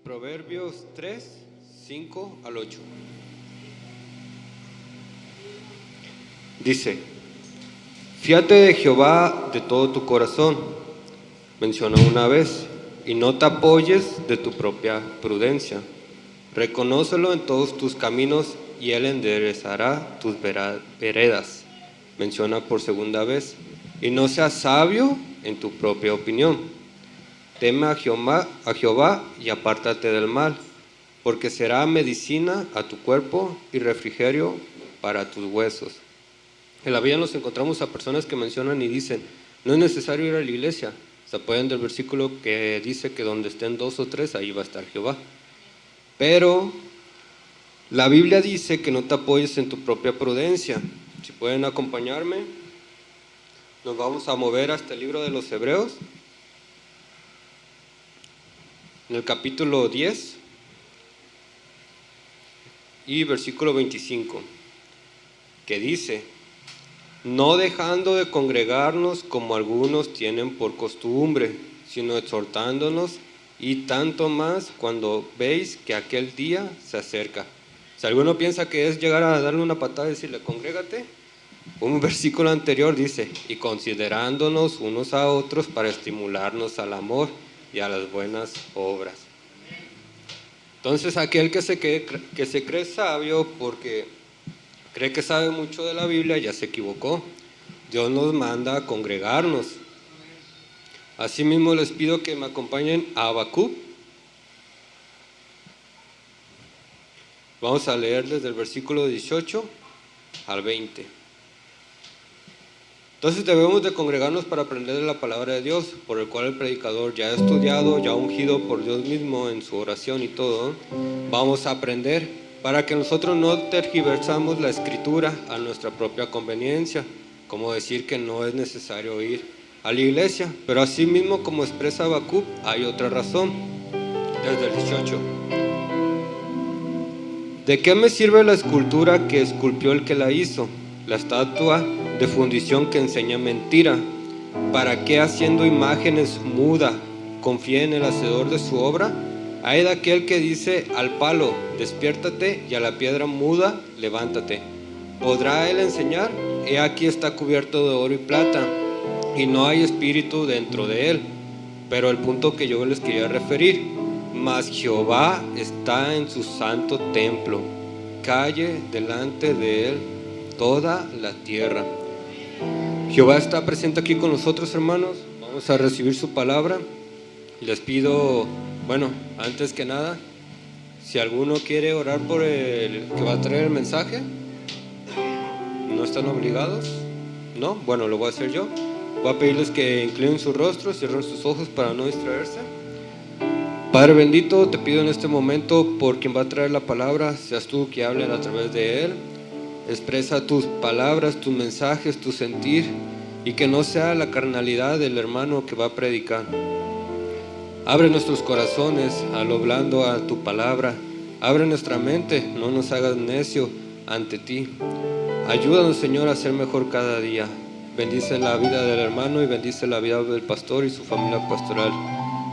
Proverbios 3, 5 al 8. Dice: fíate de Jehová de todo tu corazón, menciona una vez, y no te apoyes de tu propia prudencia. Reconócelo en todos tus caminos y él enderezará tus veredas. Menciona por segunda vez, y no seas sabio en tu propia opinión. Teme a Jehová y apártate del mal, porque será medicina a tu cuerpo y refrigerio para tus huesos. En la Biblia nos encontramos a personas que mencionan y dicen: no es necesario ir a la iglesia. Se apoyan del versículo que dice que donde estén 2 o 3, ahí va a estar Jehová. Pero la Biblia dice que no te apoyes en tu propia prudencia. Si pueden acompañarme, nos vamos a mover hasta el libro de los Hebreos, en el capítulo 10 y versículo 25, que dice: no dejando de congregarnos como algunos tienen por costumbre, sino exhortándonos, y tanto más cuando veis que aquel día se acerca. Si alguno piensa que es llegar a darle una patada y decirle: congrégate, un versículo anterior dice: y considerándonos unos a otros para estimularnos al amor y a las buenas obras. Entonces aquel que se cree sabio porque cree que sabe mucho de la Biblia ya se equivocó. Dios nos manda a congregarnos. Asimismo les pido que me acompañen a Habacuc. Vamos a leer desde el versículo 18 al 20. Entonces debemos de congregarnos para aprender de la palabra de Dios, por el cual el predicador ya ha estudiado, ya ungido por Dios mismo en su oración y todo. Vamos a aprender para que nosotros no tergiversamos la escritura a nuestra propia conveniencia, como decir que no es necesario ir a la iglesia. Pero así mismo, como expresa Habacuc, hay otra razón. Desde el 18: ¿de qué me sirve la escultura que esculpió el que la hizo? La estatua de fundición que enseña mentira. ¿Para qué haciendo imágenes muda confía en el hacedor de su obra? Hay de aquel que dice al palo: despiértate, y a la piedra muda: levántate. ¿Podrá él enseñar? He aquí está cubierto de oro y plata, y no hay espíritu dentro de él. Pero el punto que yo les quería referir: mas Jehová está en su santo templo, calle delante de él toda la tierra. Jehová está presente aquí con nosotros, hermanos. Vamos a recibir su palabra. Les pido, antes que nada, si alguno quiere orar por el que va a traer el mensaje, no están obligados. ¿No? Bueno, lo voy a hacer yo. Voy a pedirles que inclinen su rostro, cierren sus ojos para no distraerse. Padre bendito, te pido en este momento por quien va a traer la palabra, seas tú que hable a través de él. Expresa tus palabras, tus mensajes, tu sentir, y que no sea la carnalidad del hermano que va a predicar. Abre nuestros corazones a lo blando, a tu palabra. Abre nuestra mente, no nos hagas necio ante ti. Ayúdanos, Señor, a ser mejor cada día. Bendice la vida del hermano y bendice la vida del pastor y su familia pastoral.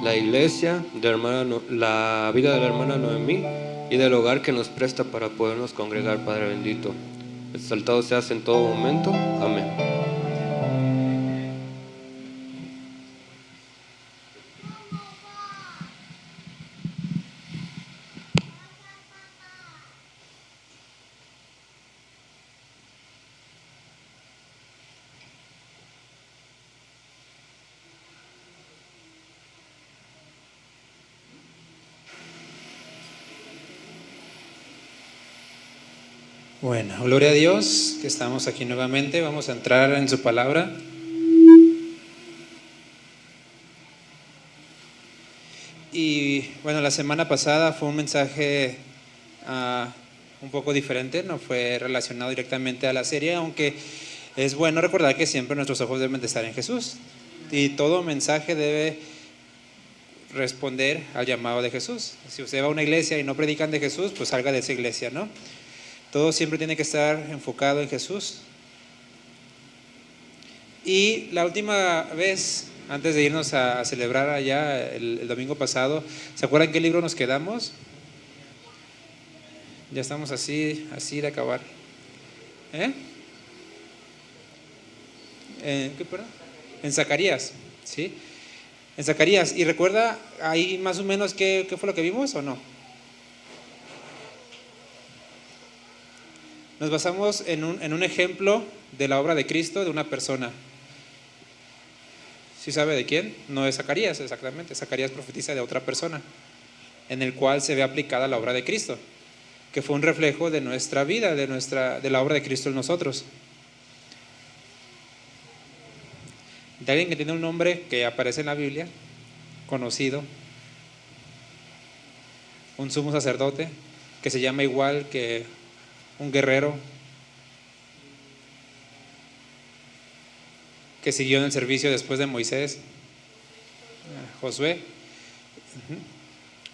La iglesia, la vida de la hermana Noemí y del hogar que nos presta para podernos congregar, Padre bendito. Exaltado seas en todo momento. Amén. Bueno, gloria a Dios que estamos aquí nuevamente. Vamos a entrar en su palabra. Y bueno, la semana pasada fue un mensaje un poco diferente, no fue relacionado directamente a la serie, aunque es bueno recordar que siempre nuestros ojos deben de estar en Jesús y todo mensaje debe responder al llamado de Jesús. Si usted va a una iglesia y no predican de Jesús, pues salga de esa iglesia, ¿no? Todo siempre tiene que estar enfocado en Jesús. Y la última vez Antes de irnos a celebrar allá el domingo pasado, ¿se acuerdan qué libro nos quedamos? Ya estamos así de acabar. ¿Eh? ¿Qué, perdón? En Zacarías, ¿sí? En Zacarías. ¿Y recuerda ahí más o menos qué fue lo que vimos o no? Nos basamos en un ejemplo de la obra de Cristo, de una persona. ¿Sí sabe de quién? No es Zacarías, exactamente. Zacarías profetiza de otra persona, en el cual se ve aplicada la obra de Cristo, que fue un reflejo de nuestra vida, de la obra de Cristo en nosotros. De alguien que tiene un nombre que aparece en la Biblia, conocido, un sumo sacerdote, que se llama igual que un guerrero, que siguió en el servicio después de Moisés, Josué.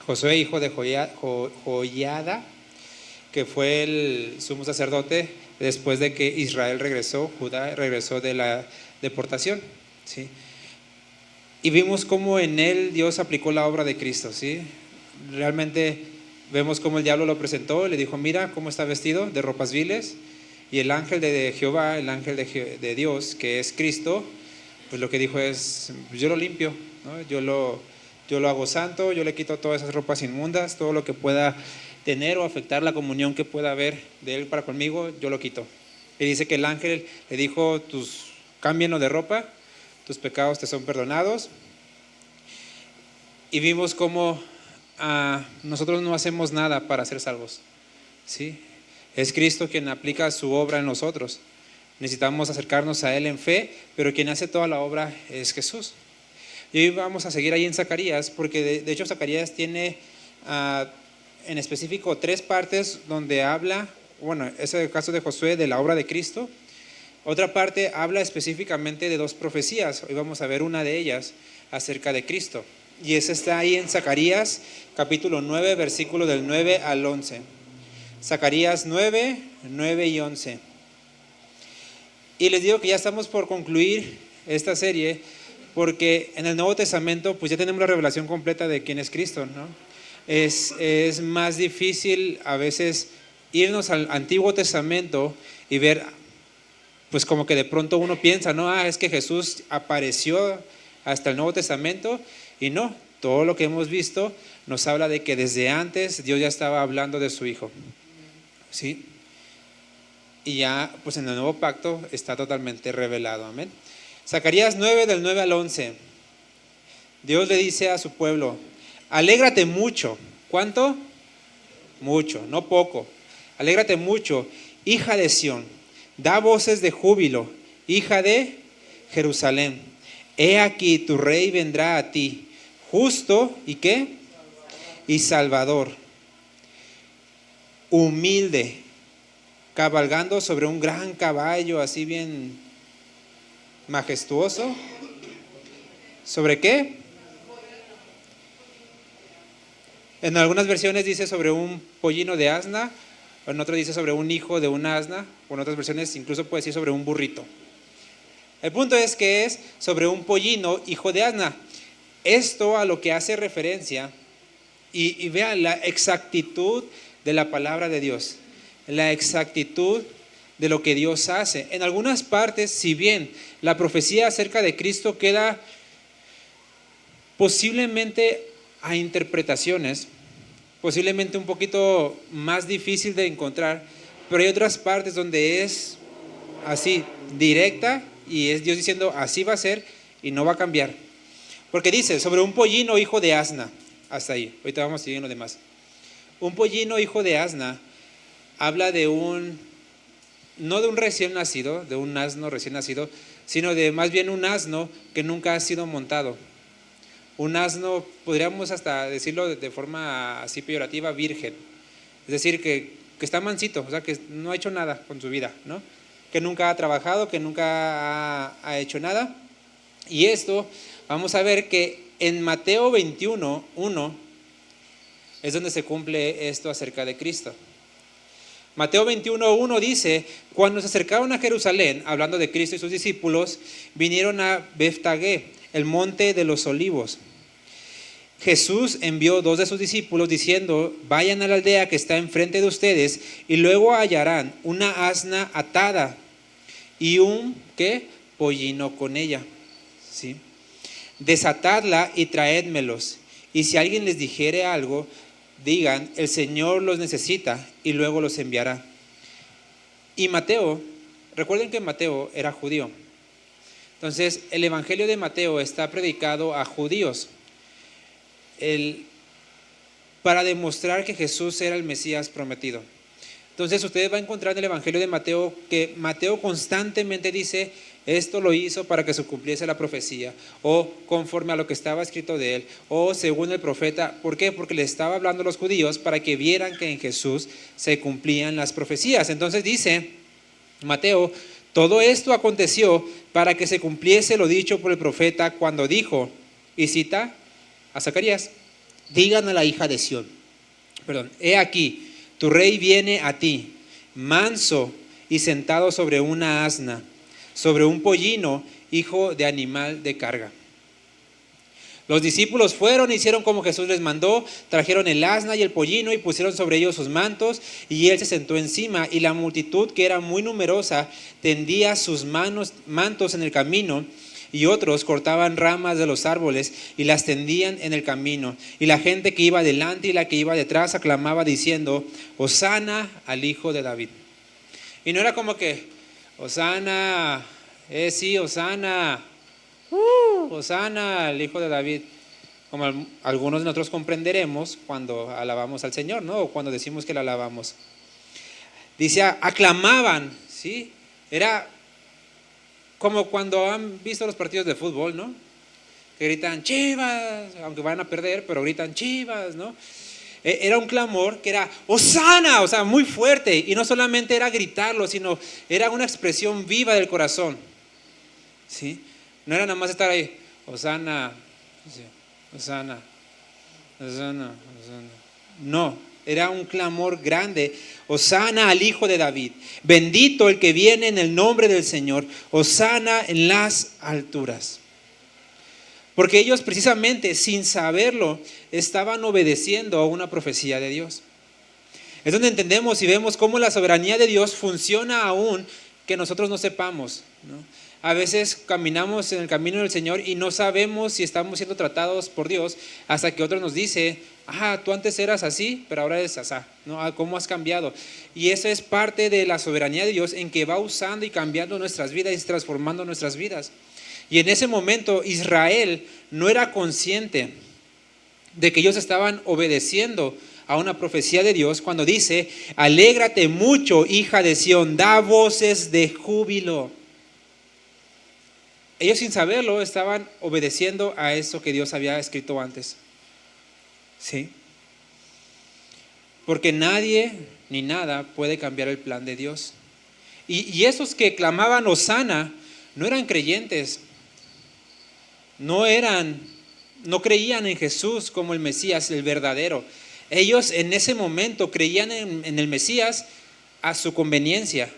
Josué, hijo de Joiada, que fue el sumo sacerdote después de que Israel regresó, Judá regresó de la deportación, ¿sí? Y vimos cómo en él Dios aplicó la obra de Cristo, ¿sí? Realmente vemos cómo el diablo lo presentó, le dijo, mira cómo está vestido de ropas viles, y el ángel de Jehová, el ángel de Dios, que es Cristo, pues lo que dijo es, yo lo limpio, ¿no? Yo lo hago santo, yo le quito todas esas ropas inmundas, todo lo que pueda tener o afectar la comunión que pueda haber de él para conmigo, yo lo quito. Y dice que el ángel le dijo, cámbienlo de ropa, tus pecados te son perdonados. Y vimos cómo nosotros no hacemos nada para ser salvos, ¿sí? Es Cristo quien aplica su obra en nosotros. Necesitamos acercarnos a Él en fe, pero quien hace toda la obra es Jesús. Y hoy vamos a seguir ahí en Zacarías, porque de hecho Zacarías tiene en específico 3 partes donde habla, bueno, ese es el caso de Josué, de la obra de Cristo. Otra parte habla específicamente de 2 profecías. Hoy vamos a ver una de ellas acerca de Cristo. Y esa está ahí en Zacarías, capítulo 9, versículo del 9 al 11. Zacarías 9, 9 y 11. Y les digo que ya estamos por concluir esta serie, porque en el Nuevo Testamento pues ya tenemos la revelación completa de quién es Cristo, ¿no? Es más difícil a veces irnos al Antiguo Testamento y ver, pues como que de pronto uno piensa, no, es que Jesús apareció hasta el Nuevo Testamento, y no, todo lo que hemos visto nos habla de que desde antes Dios ya estaba hablando de su Hijo, ¿sí? Y ya pues en el nuevo pacto está totalmente revelado, amén. Zacarías 9 del 9 al 11. Dios le dice a su pueblo, alégrate mucho. ¿Cuánto? Mucho, no poco. Alégrate mucho, hija de Sión. Da voces de júbilo, hija de Jerusalén. He aquí tu rey vendrá a ti, justo y ¿qué? Y salvador, humilde, cabalgando sobre un gran caballo, así bien majestuoso. ¿Sobre qué? En algunas versiones dice sobre un pollino de asna, en otras dice sobre un hijo de un asna, o en otras versiones incluso puede decir sobre un burrito. El punto es que es sobre un pollino, hijo de asna. Esto a lo que hace referencia, y vean la exactitud de la palabra de Dios, la exactitud de lo que Dios hace. En algunas partes, si bien la profecía acerca de Cristo queda posiblemente a interpretaciones, posiblemente un poquito más difícil de encontrar, pero hay otras partes donde es así, directa, y es Dios diciendo, así va a ser y no va a cambiar. Porque dice, sobre un pollino hijo de asna, hasta ahí, ahorita vamos a seguir en lo demás. Un pollino hijo de asna habla de no de un recién nacido, de un asno recién nacido, sino de más bien un asno que nunca ha sido montado. Un asno, podríamos hasta decirlo de forma así peyorativa, virgen. Es decir, que está mansito, o sea, que no ha hecho nada con su vida, ¿no? Que nunca ha trabajado, que nunca ha hecho nada. Y esto, vamos a ver que en Mateo 21, 1, es donde se cumple esto acerca de Cristo. Mateo 21:1 dice, cuando se acercaron a Jerusalén, hablando de Cristo y sus discípulos, vinieron a Beftagé, el monte de los olivos. Jesús envió 2 de sus discípulos diciendo: vayan a la aldea que está enfrente de ustedes y luego hallarán una asna atada y un pollino con ella, ¿sí? Desatadla y traédmelos. Y si alguien les dijere algo, digan: el Señor los necesita, y luego los enviará. Y Mateo, recuerden que Mateo era judío. Entonces, el evangelio de Mateo está predicado a judíos, para demostrar que Jesús era el Mesías prometido. Entonces, ustedes van a encontrar en el evangelio de Mateo que Mateo constantemente dice: esto lo hizo para que se cumpliese la profecía, o conforme a lo que estaba escrito de él, o según el profeta. ¿Por qué? Porque le estaba hablando a los judíos para que vieran que en Jesús se cumplían las profecías. Entonces dice Mateo: todo esto aconteció para que se cumpliese lo dicho por el profeta cuando dijo, y cita a Zacarías: digan a la hija de Sión, he aquí, tu rey viene a ti, manso y sentado sobre una asna, sobre un pollino, hijo de animal de carga. Los discípulos fueron, hicieron como Jesús les mandó, trajeron el asna y el pollino y pusieron sobre ellos sus mantos, y él se sentó encima, y la multitud, que era muy numerosa, tendía sus mantos en el camino, y otros cortaban ramas de los árboles y las tendían en el camino. Y la gente que iba delante y la que iba detrás aclamaba diciendo: Hosana al Hijo de David. Y no era como que Hosana, sí, Hosana, Hosana al Hijo de David, como algunos de nosotros comprenderemos cuando alabamos al Señor, ¿no? O cuando decimos que le alabamos. Dice, aclamaban, ¿sí? Era como cuando han visto los partidos de fútbol, ¿no? Que gritan Chivas, aunque van a perder, pero gritan Chivas, ¿no? Era un clamor que era Hosana, o sea, muy fuerte, y no solamente era gritarlo, sino era una expresión viva del corazón, ¿sí? No era nada más estar ahí, Hosana, Hosana, Hosana, Hosana. No, era un clamor grande. Hosana al Hijo de David, bendito el que viene en el nombre del Señor, Hosana en las alturas. Porque ellos precisamente sin saberlo estaban obedeciendo a una profecía de Dios. Es donde entendemos y vemos cómo la soberanía de Dios funciona aún que nosotros no sepamos, ¿no? A veces caminamos en el camino del Señor y no sabemos si estamos siendo tratados por Dios hasta que otro nos dice: tú antes eras así, pero ahora eres asá, ¿no? ¿Cómo has cambiado? Y eso es parte de la soberanía de Dios, en que va usando y cambiando nuestras vidas y transformando nuestras vidas. Y en ese momento Israel no era consciente de que ellos estaban obedeciendo a una profecía de Dios cuando dice: alégrate mucho, hija de Sión, da voces de júbilo. Ellos sin saberlo estaban obedeciendo a eso que Dios había escrito antes, ¿sí? Porque nadie ni nada puede cambiar el plan de Dios. Y esos que clamaban Hosana no eran creyentes, no creían en Jesús como el Mesías, el verdadero. Ellos en ese momento creían en el Mesías a su conveniencia.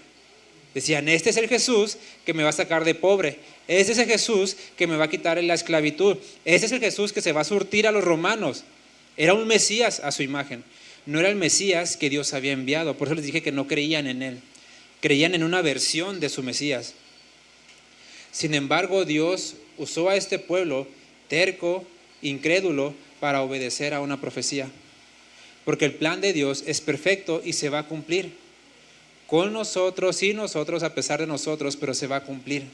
Decían: este es el Jesús que me va a sacar de pobre, este es el Jesús que me va a quitar la esclavitud, este es el Jesús que se va a surtir a los romanos. Era un Mesías a su imagen, no era el Mesías que Dios había enviado. Por eso les dije que no creían en él, creían en una versión de su Mesías. Sin embargo, Dios usó a este pueblo terco, incrédulo, para obedecer a una profecía, porque el plan de Dios es perfecto y se va a cumplir con nosotros y nosotros, a pesar de nosotros, pero se va a cumplir.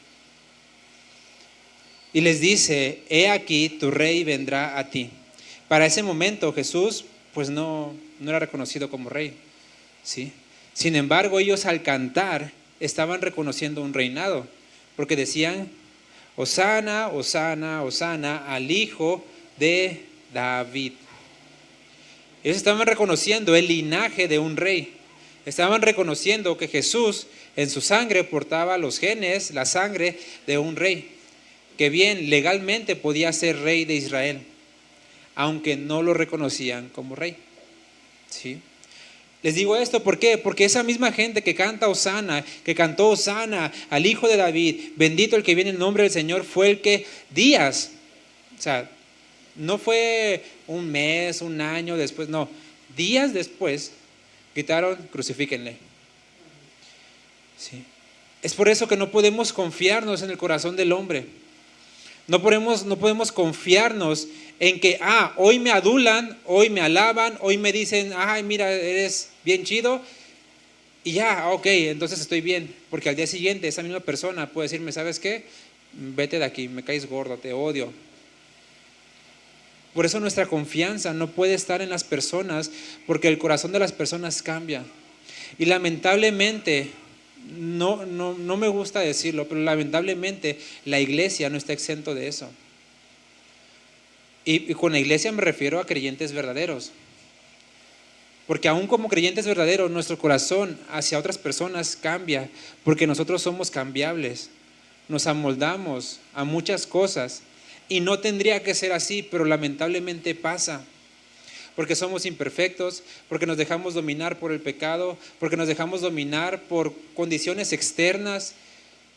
Y les dice: he aquí, tu rey vendrá a ti. Para ese momento Jesús pues no era reconocido como rey, ¿sí? Sin embargo, ellos al cantar estaban reconociendo un reinado, porque decían: Hosana, Hosana, Hosana al Hijo de David. Ellos estaban reconociendo el linaje de un rey. Estaban reconociendo que Jesús en su sangre portaba los genes, la sangre de un rey, que bien legalmente podía ser rey de Israel, aunque no lo reconocían como rey, ¿sí? Les digo esto, ¿por qué? Porque esa misma gente que canta Hosana, que cantó Hosana al Hijo de David, bendito el que viene en nombre del Señor, fue el que días, o sea, no fue un mes, un año después, no, días después gritaron, crucifíquenle. Sí. Es por eso que no podemos confiarnos en el corazón del hombre. No podemos confiarnos en que, hoy me adulan, hoy me alaban, hoy me dicen, ay, mira, eres bien chido, y ya, ok, entonces estoy bien, porque al día siguiente esa misma persona puede decirme, ¿sabes qué? Vete de aquí, me caes gordo, te odio. Por eso nuestra confianza no puede estar en las personas, porque el corazón de las personas cambia. Y lamentablemente, no me gusta decirlo, pero lamentablemente la iglesia no está exento de eso. Y con la iglesia me refiero a creyentes verdaderos. Porque aún como creyentes verdaderos, nuestro corazón hacia otras personas cambia, porque nosotros somos cambiables, nos amoldamos a muchas cosas, y no tendría que ser así, pero lamentablemente pasa, porque somos imperfectos, porque nos dejamos dominar por el pecado, porque nos dejamos dominar por condiciones externas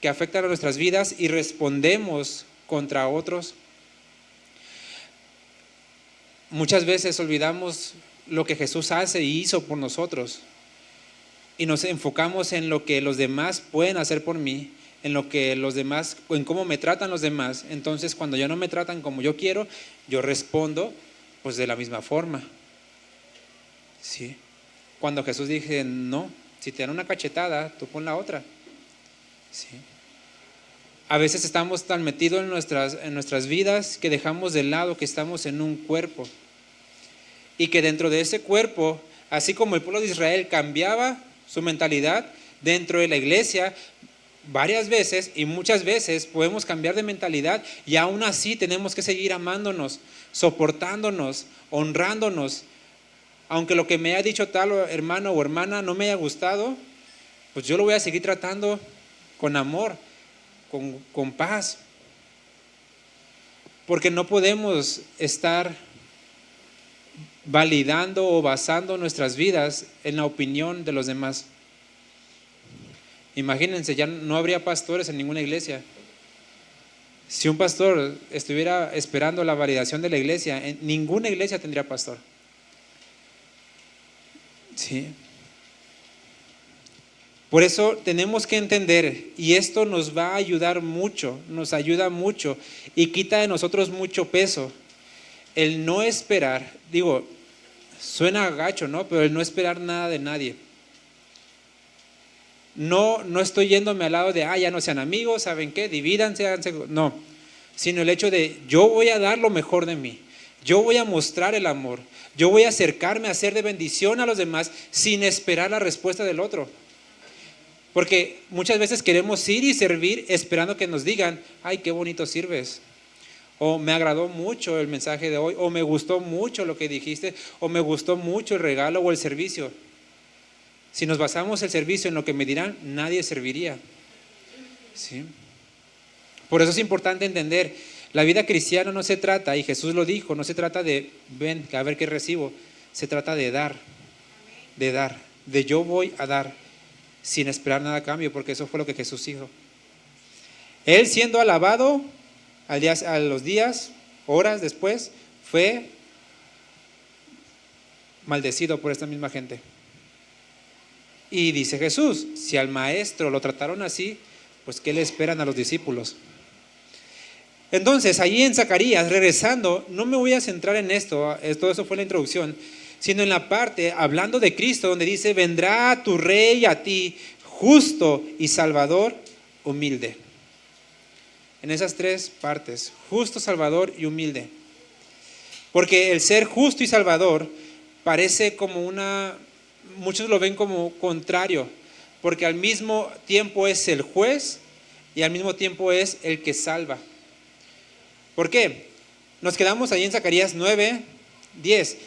que afectan a nuestras vidas y respondemos contra otros. Muchas veces olvidamos lo que Jesús hace y hizo por nosotros y nos enfocamos en lo que los demás pueden hacer por mí, en lo que los demás, en cómo me tratan los demás. Entonces, cuando ya no me tratan como yo quiero, yo respondo pues de la misma forma. ¿Sí? Cuando Jesús dice, no, si te dan una cachetada, tú pon la otra. ¿Sí? A veces estamos tan metidos en nuestras vidas que dejamos de lado que estamos en un cuerpo. Y que dentro de ese cuerpo, así como el pueblo de Israel cambiaba su mentalidad, dentro de la iglesia, varias veces y muchas veces podemos cambiar de mentalidad y aún así tenemos que seguir amándonos, soportándonos, honrándonos. Aunque lo que me haya dicho tal hermano o hermana no me haya gustado, pues yo lo voy a seguir tratando con amor, con paz. Porque no podemos estar validando o basando nuestras vidas en la opinión de los demás. Imagínense, ya no habría pastores en ninguna iglesia. Si un pastor estuviera esperando la validación de la iglesia, en ninguna iglesia tendría pastor. Sí. Por eso tenemos que entender, y esto nos va a ayudar mucho, nos ayuda mucho y quita de nosotros mucho peso. El no esperar, digo, suena gacho, ¿no? Pero el no esperar nada de nadie. No estoy yéndome al lado de, ya no sean amigos, ¿saben qué? Divídanse, háganse. No, sino el hecho de, yo voy a dar lo mejor de mí. Yo voy a mostrar el amor. Yo voy a acercarme a ser de bendición a los demás sin esperar la respuesta del otro. Porque muchas veces queremos ir y servir esperando que nos digan, ay, qué bonito sirves. O me agradó mucho el mensaje de hoy, o me gustó mucho lo que dijiste, o me gustó mucho el regalo o el servicio. Si nos basamos el servicio en lo que me dirán, nadie serviría. ¿Sí? Por eso es importante entender, la vida cristiana no se trata, y Jesús lo dijo, no se trata de, ven, a ver qué recibo, se trata de dar, de yo voy a dar, sin esperar nada a cambio, porque eso fue lo que Jesús hizo. Él siendo alabado, a los días, horas después, fue maldecido por esta misma gente. Y dice Jesús, si al maestro lo trataron así, pues ¿qué le esperan a los discípulos? Entonces, ahí en Zacarías, regresando, no me voy a centrar en esto, todo eso fue la introducción, sino en la parte, hablando de Cristo, donde dice, vendrá tu rey a ti, justo y salvador, humilde. En esas tres partes, justo, salvador y humilde. Porque el ser justo y salvador parece como muchos lo ven como contrario, porque al mismo tiempo es el juez y al mismo tiempo es el que salva. ¿Por qué? Nos quedamos ahí en Zacarías 9:10.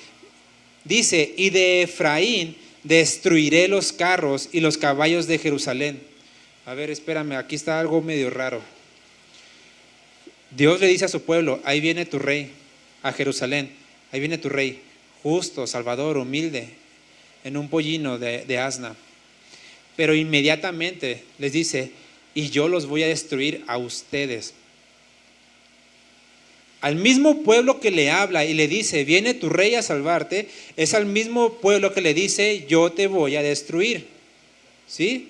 Dice, y de Efraín destruiré los carros y los caballos de Jerusalén. A ver, espérame, aquí está algo medio raro. Dios le dice a su pueblo, ahí viene tu rey, a Jerusalén, ahí viene tu rey, justo, salvador, humilde. en un pollino de asna. Pero inmediatamente les dice, y yo los voy a destruir a ustedes. Al mismo pueblo que le habla y le dice, viene tu rey a salvarte, es al mismo pueblo que le dice, yo te voy a destruir. ¿Sí?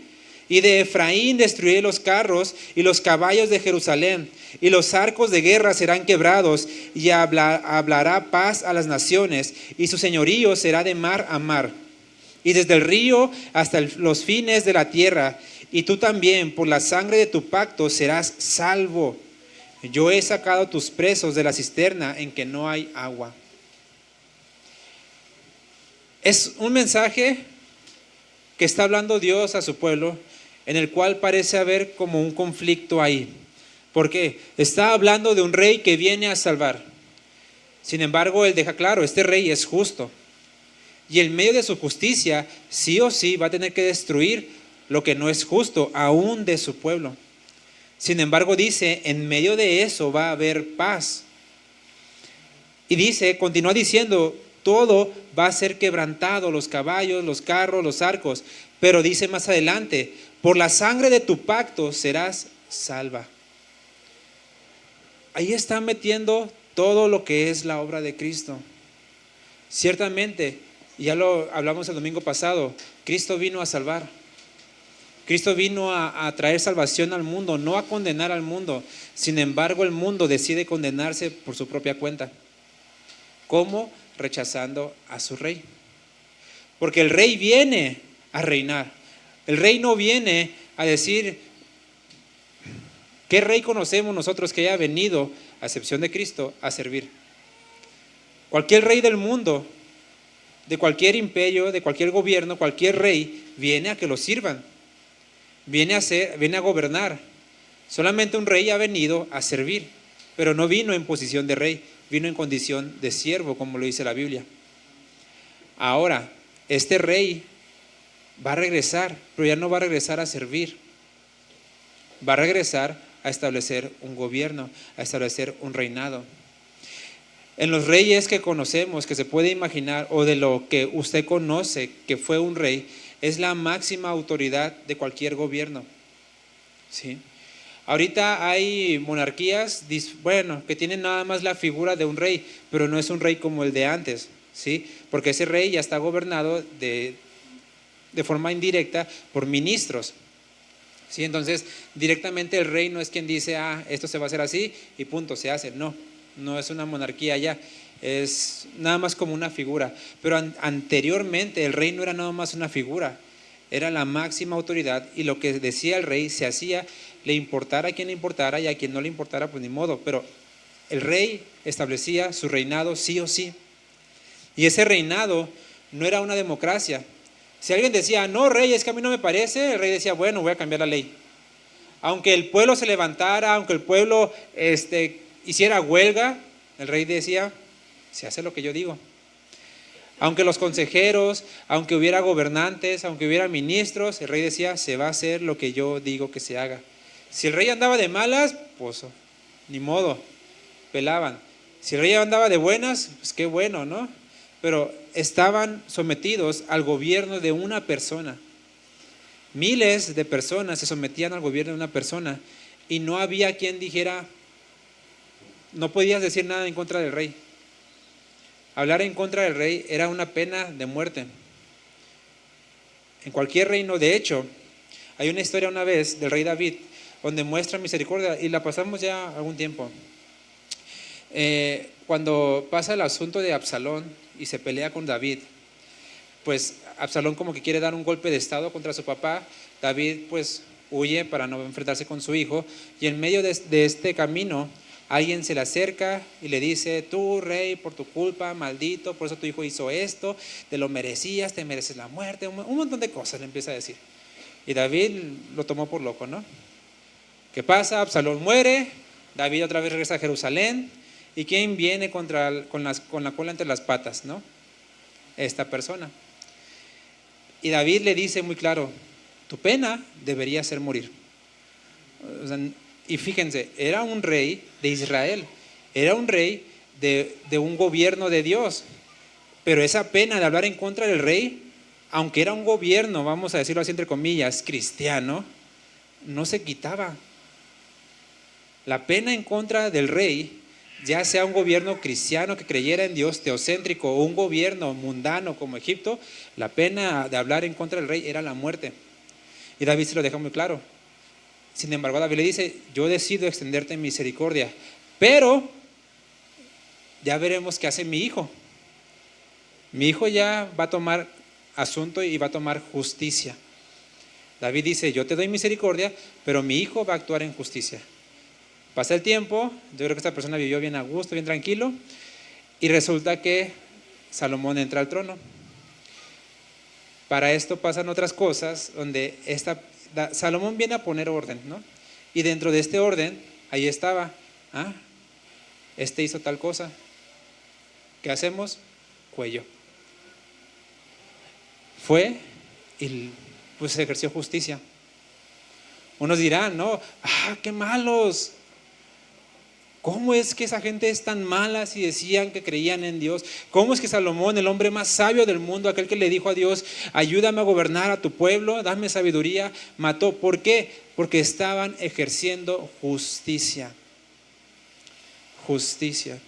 Y de Efraín destruiré los carros y los caballos de Jerusalén, y los arcos de guerra serán quebrados, y hablará paz a las naciones, y su señorío será de mar a mar, y desde el río hasta los fines de la tierra. Y tú también, por la sangre de tu pacto, serás salvo. Yo he sacado tus presos de la cisterna en que no hay agua. Es un mensaje que está hablando Dios a su pueblo, en el cual parece haber como un conflicto ahí. ¿Por qué? Está hablando de un rey que viene a salvar. Sin embargo, él deja claro, este rey es justo. Y en medio de su justicia, sí o sí va a tener que destruir lo que no es justo, aún de su pueblo. Sin embargo, dice, en medio de eso va a haber paz. Y dice, continúa diciendo, todo va a ser quebrantado, los caballos, los carros, los arcos. Pero dice más adelante, por la sangre de tu pacto serás salva. Ahí está metiendo todo lo que es la obra de Cristo. Ciertamente, ya lo hablamos el domingo pasado, Cristo vino a salvar. Cristo vino a traer salvación al mundo, no a condenar al mundo. Sin embargo, el mundo decide condenarse por su propia cuenta. ¿Cómo? Rechazando a su rey. Porque el rey viene a reinar. El rey no viene a decir, ¿qué rey conocemos nosotros que haya venido, a excepción de Cristo, a servir? Cualquier rey del mundo, de cualquier imperio, de cualquier gobierno, cualquier rey, viene a que lo sirvan. Viene a gobernar. Solamente un rey ha venido a servir, pero no vino en posición de rey, vino en condición de siervo, como lo dice la Biblia. Ahora, este rey va a regresar, pero ya no va a regresar a servir. Va a regresar a establecer un gobierno, a establecer un reinado. En los reyes que conocemos, que se puede imaginar, o de lo que usted conoce que fue un rey, es la máxima autoridad de cualquier gobierno. ¿Sí? Ahorita hay monarquías, bueno, que tienen nada más la figura de un rey, pero no es un rey como el de antes, ¿sí? Porque ese rey ya está gobernado de forma indirecta por ministros. ¿Sí? Entonces, directamente el rey no es quien dice, esto se va a hacer así y punto, se hace. No es una monarquía ya, es nada más como una figura. Pero anteriormente el rey no era nada más una figura, era la máxima autoridad, y lo que decía el rey se hacía, le importara a quien le importara, y a quien no le importara pues ni modo. Pero el rey establecía su reinado sí o sí, y ese reinado no era una democracia. Si alguien decía, no rey, es que a mí no me parece, el rey decía, bueno, voy a cambiar la ley. Aunque el pueblo se levantara, aunque el pueblo hiciera huelga, el rey decía, se hace lo que yo digo. Aunque los consejeros, aunque hubiera gobernantes, aunque hubiera ministros, el rey decía, se va a hacer lo que yo digo que se haga. Si el rey andaba de malas, pues ni modo, pelaban. Si el rey andaba de buenas, pues qué bueno, ¿no? Pero estaban sometidos al gobierno de una persona. Miles de personas se sometían al gobierno de una persona, y no había quien dijera, no podías decir nada en contra del rey. Hablar en contra del rey era una pena de muerte. En cualquier reino, de hecho, hay una historia una vez del rey David, donde muestra misericordia, y la pasamos ya algún tiempo. Cuando pasa el asunto de Absalón y se pelea con David, pues Absalón como que quiere dar un golpe de estado contra su papá. David pues huye para no enfrentarse con su hijo, y en medio de este camino alguien se le acerca y le dice, tú rey, por tu culpa, maldito, por eso tu hijo hizo esto, te lo merecías, te mereces la muerte, un montón de cosas le empieza a decir. Y David lo tomó por loco, ¿no? ¿Qué pasa? Absalón muere, David otra vez regresa a Jerusalén, ¿y quién viene con la cola entre las patas, no? Esta persona. Y David le dice muy claro, tu pena debería ser morir. O sea, y fíjense, era un rey de Israel, era un rey de un gobierno de Dios, pero esa pena de hablar en contra del rey aunque era un gobierno, vamos a decirlo así entre comillas, cristiano, no se quitaba. La pena en contra del rey, ya sea un gobierno cristiano que creyera en Dios, teocéntrico, o un gobierno mundano como Egipto, la pena de hablar en contra del rey era la muerte. Y David se lo deja muy claro. Sin embargo, David le dice, yo decido extenderte misericordia, pero ya veremos qué hace mi hijo. Mi hijo ya va a tomar asunto y va a tomar justicia. David dice, yo te doy misericordia, pero mi hijo va a actuar en justicia. Pasa el tiempo, yo creo que esta persona vivió bien a gusto, bien tranquilo, y resulta que Salomón entra al trono. Para esto pasan otras cosas donde Salomón viene a poner orden, ¿no? Y dentro de este orden, ahí estaba, este hizo tal cosa. ¿Qué hacemos? Cuello. Fue y pues ejerció justicia. Unos dirán, no, qué malos. ¿Cómo es que esa gente es tan mala si decían que creían en Dios? ¿Cómo es que Salomón, el hombre más sabio del mundo, aquel que le dijo a Dios, ayúdame a gobernar a tu pueblo, dame sabiduría, mató? ¿Por qué? Porque estaban ejerciendo justicia. Justicia.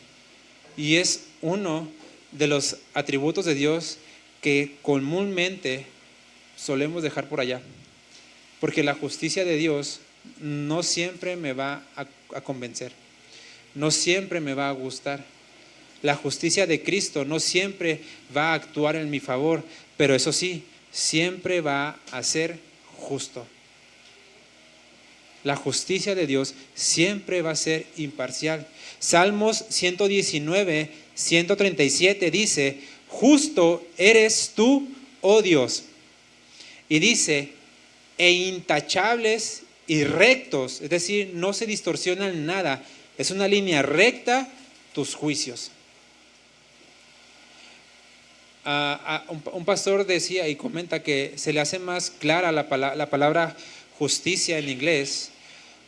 Y es uno de los atributos de Dios que comúnmente solemos dejar por allá. Porque la justicia de Dios no siempre me va a convencer. No siempre me va a gustar. La justicia de Cristo no siempre va a actuar en mi favor, pero eso sí, siempre va a ser justo. La justicia de Dios siempre va a ser imparcial. Salmos 119, 137 dice, justo eres tú, oh Dios. Y dice, e intachables y rectos, es decir, no se distorsionan nada. Es una línea recta tus juicios. Un pastor decía y comenta que se le hace más clara la palabra justicia en inglés,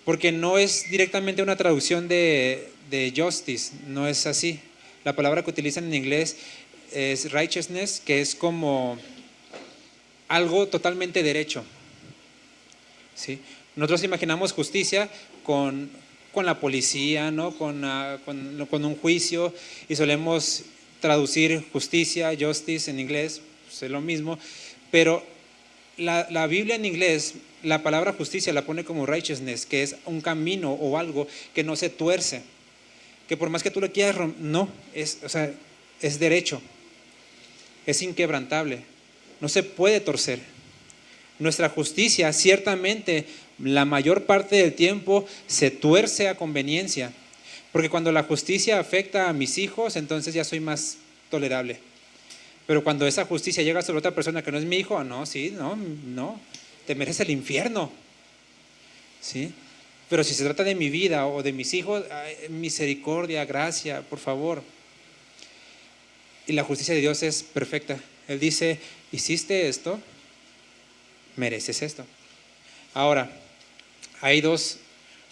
porque no es directamente una traducción de justice, no es así. La palabra que utilizan en inglés es righteousness, que es como algo totalmente derecho. ¿Sí? Nosotros imaginamos justicia con la policía, ¿no? con un juicio, y solemos traducir justicia, justice en inglés, pues es lo mismo, pero la Biblia en inglés, la palabra justicia la pone como righteousness, que es un camino o algo que no se tuerce, que por más que tú lo quieras no, es derecho, es inquebrantable, no se puede torcer. Nuestra justicia ciertamente la mayor parte del tiempo se tuerce a conveniencia, porque cuando la justicia afecta a mis hijos, entonces ya soy más tolerable. Pero cuando esa justicia llega sobre otra persona que no es mi hijo, no, te mereces el infierno. ¿Sí? Pero si se trata de mi vida o de mis hijos, misericordia, gracia, por favor. Y la justicia de Dios es perfecta. Él dice, hiciste esto, mereces esto. Ahora, hay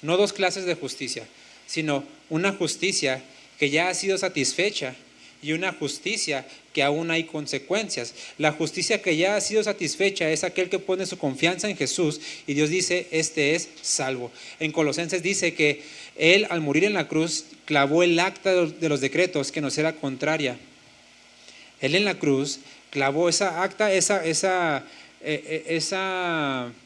no dos clases de justicia, sino una justicia que ya ha sido satisfecha y una justicia que aún hay consecuencias. La justicia que ya ha sido satisfecha es aquel que pone su confianza en Jesús y Dios dice, este es salvo. En Colosenses dice que Él al morir en la cruz clavó el acta de los decretos que nos era contraria. Él en la cruz clavó esa acta, esa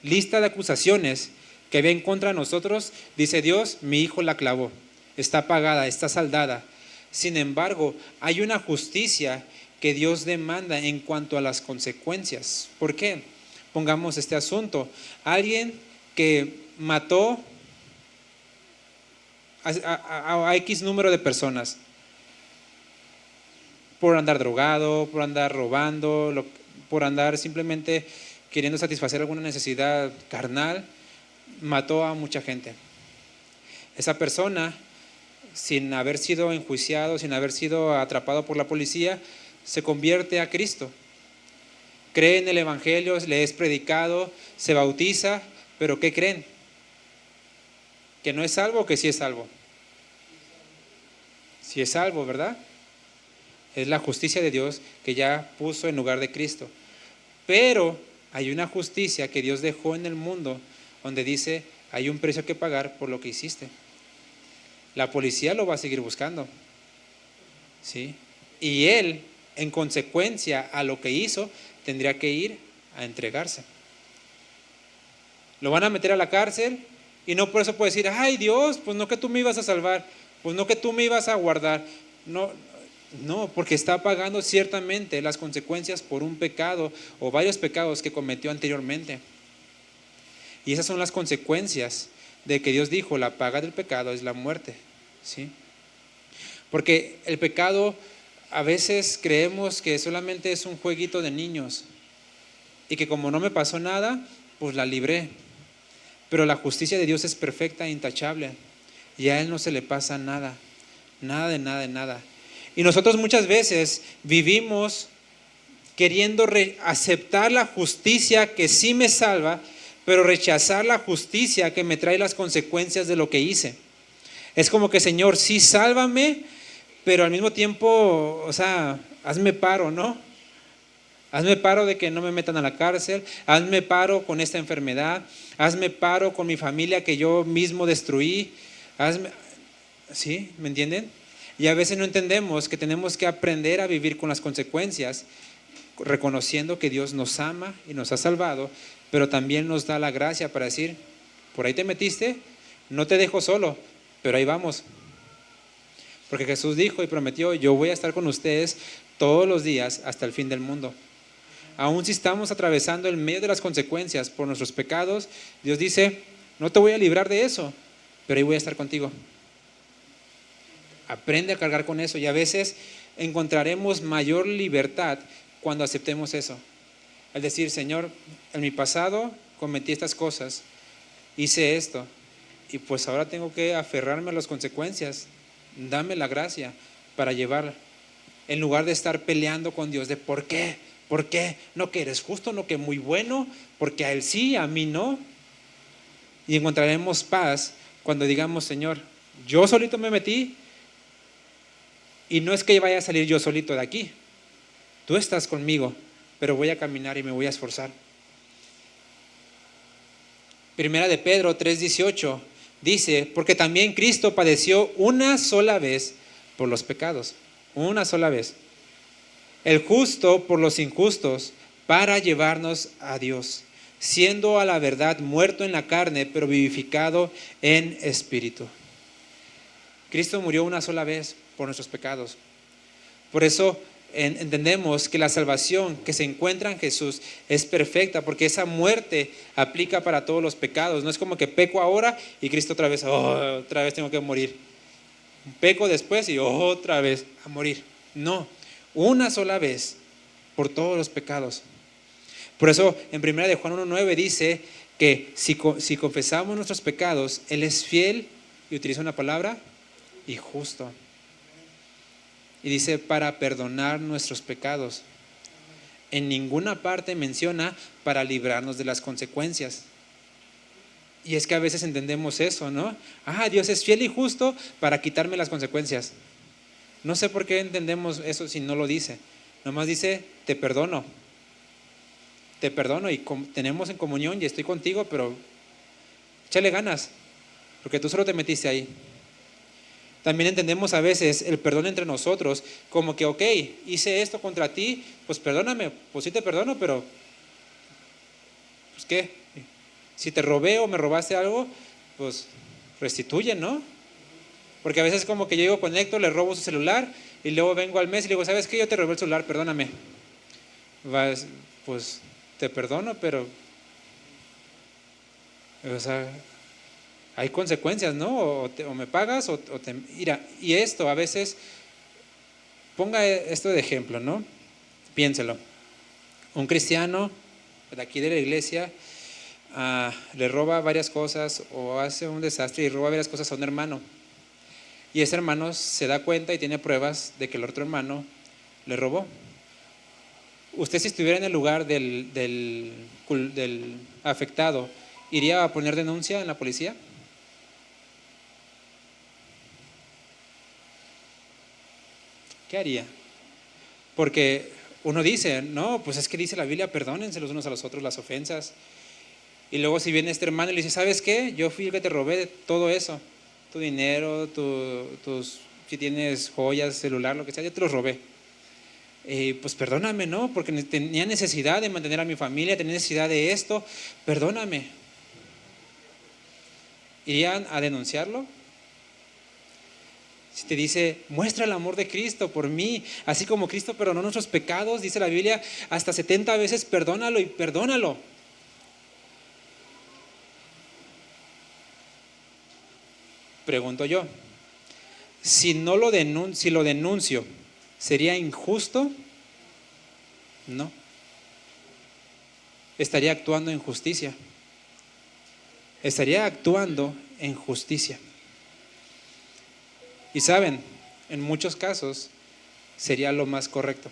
lista de acusaciones que había en contra de nosotros. Dice Dios, mi hijo la clavó, está pagada, está saldada. Sin embargo, hay una justicia que Dios demanda en cuanto a las consecuencias. ¿Por qué? Pongamos este asunto. Alguien que mató a X número de personas por andar drogado, por andar robando, por andar simplemente queriendo satisfacer alguna necesidad carnal, mató a mucha gente. Esa persona, sin haber sido enjuiciado, sin haber sido atrapado por la policía, se convierte a Cristo. Cree en el Evangelio, le es predicado, se bautiza, pero ¿qué creen? ¿Que no es salvo o que sí es salvo? Sí es salvo, ¿verdad? Es la justicia de Dios que ya puso en lugar de Cristo. Pero hay una justicia que Dios dejó en el mundo donde dice, hay un precio que pagar por lo que hiciste. La policía lo va a seguir buscando, ¿sí? Y él, en consecuencia a lo que hizo, tendría que ir a entregarse. Lo van a meter a la cárcel y no por eso puede decir, ay Dios, pues no que tú me ibas a salvar, pues no que tú me ibas a guardar. No, no, porque está pagando ciertamente las consecuencias por un pecado o varios pecados que cometió anteriormente. Y esas son las consecuencias de que Dios dijo, la paga del pecado es la muerte, ¿sí? Porque el pecado a veces creemos que solamente es un jueguito de niños y que como no me pasó nada, pues la libré. Pero la justicia de Dios es perfecta e intachable y a Él no se le pasa nada, nada de nada de nada. Y nosotros muchas veces vivimos queriendo aceptar la justicia que sí me salva, pero rechazar la justicia que me trae las consecuencias de lo que hice. Es como que, Señor, sí, sálvame, pero al mismo tiempo, o sea, hazme paro, ¿no? Hazme paro de que no me metan a la cárcel, hazme paro con esta enfermedad, hazme paro con mi familia que yo mismo destruí, ¿sí? ¿Me entienden? Y a veces no entendemos que tenemos que aprender a vivir con las consecuencias, reconociendo que Dios nos ama y nos ha salvado, pero también nos da la gracia para decir, por ahí te metiste, no te dejo solo, pero ahí vamos. Porque Jesús dijo y prometió, yo voy a estar con ustedes todos los días hasta el fin del mundo. Aún si estamos atravesando el medio de las consecuencias por nuestros pecados, Dios dice, no te voy a librar de eso, pero ahí voy a estar contigo. Aprende a cargar con eso y a veces encontraremos mayor libertad cuando aceptemos eso. Al decir, Señor, en mi pasado cometí estas cosas, hice esto, y pues ahora tengo que aferrarme a las consecuencias. Dame la gracia para llevarla. En lugar de estar peleando con Dios de ¿por qué? ¿Por qué? No que eres justo, no que muy bueno, porque a Él sí, a mí no. Y encontraremos paz cuando digamos, Señor, yo solito me metí y no es que vaya a salir yo solito de aquí. Tú estás conmigo, pero voy a caminar y me voy a esforzar. Primera de Pedro 3:18 dice, porque también Cristo padeció una sola vez por los pecados, una sola vez. El justo por los injustos, para llevarnos a Dios, siendo a la verdad muerto en la carne, pero vivificado en espíritu. Cristo murió una sola vez por nuestros pecados. Por eso entendemos que la salvación que se encuentra en Jesús es perfecta, porque esa muerte aplica para todos los pecados. No es como que peco ahora y Cristo otra vez tengo que morir. Peco después y otra vez a morir. No, una sola vez por todos los pecados. Por eso en 1 de Juan 1:9 dice que si confesamos nuestros pecados, Él es fiel, y utiliza una palabra, y justo. Y dice para perdonar nuestros pecados. En ninguna parte menciona para librarnos de las consecuencias. Y es que a veces entendemos eso, ¿no? Dios es fiel y justo para quitarme las consecuencias. No sé por qué entendemos eso si no lo dice. Nomás dice, te perdono y tenemos en comunión y estoy contigo, pero échale ganas, porque tú solo te metiste ahí. También entendemos a veces el perdón entre nosotros como que, ok, hice esto contra ti, pues perdóname, pues sí te perdono, pero pues ¿qué? Si te robé o me robaste algo, pues restituye, ¿no? Porque a veces como que yo llego con Héctor, le robo su celular y luego vengo al mes y le digo, ¿sabes qué? Yo te robé el celular, perdóname. Pues te perdono, pero o sea, hay consecuencias, ¿no? O me pagas o te... Mira, y esto a veces, ponga esto de ejemplo, ¿no? Piénselo. Un cristiano de aquí de la iglesia le roba varias cosas o hace un desastre y roba varias cosas a un hermano. Y ese hermano se da cuenta y tiene pruebas de que el otro hermano le robó. Usted, si estuviera en el lugar del afectado, ¿iría a poner denuncia en la policía? ¿Qué haría? Porque uno dice, no, pues es que dice la Biblia, perdónense los unos a los otros las ofensas. Y luego si viene este hermano y le dice, ¿sabes qué? Yo fui el que te robé de todo eso, tu dinero, si tienes joyas, celular, lo que sea, yo te los robé. Pues perdóname, ¿no? Porque tenía necesidad de mantener a mi familia, tenía necesidad de esto, perdóname. ¿Irían a denunciarlo? Si te dice, muestra el amor de Cristo por mí, así como Cristo perdonó nuestros pecados, dice la Biblia, hasta 70 veces perdónalo y perdónalo. Pregunto yo, si lo denuncio, ¿sería injusto? No. Estaría actuando en justicia. Estaría actuando en justicia. Y saben, en muchos casos sería lo más correcto.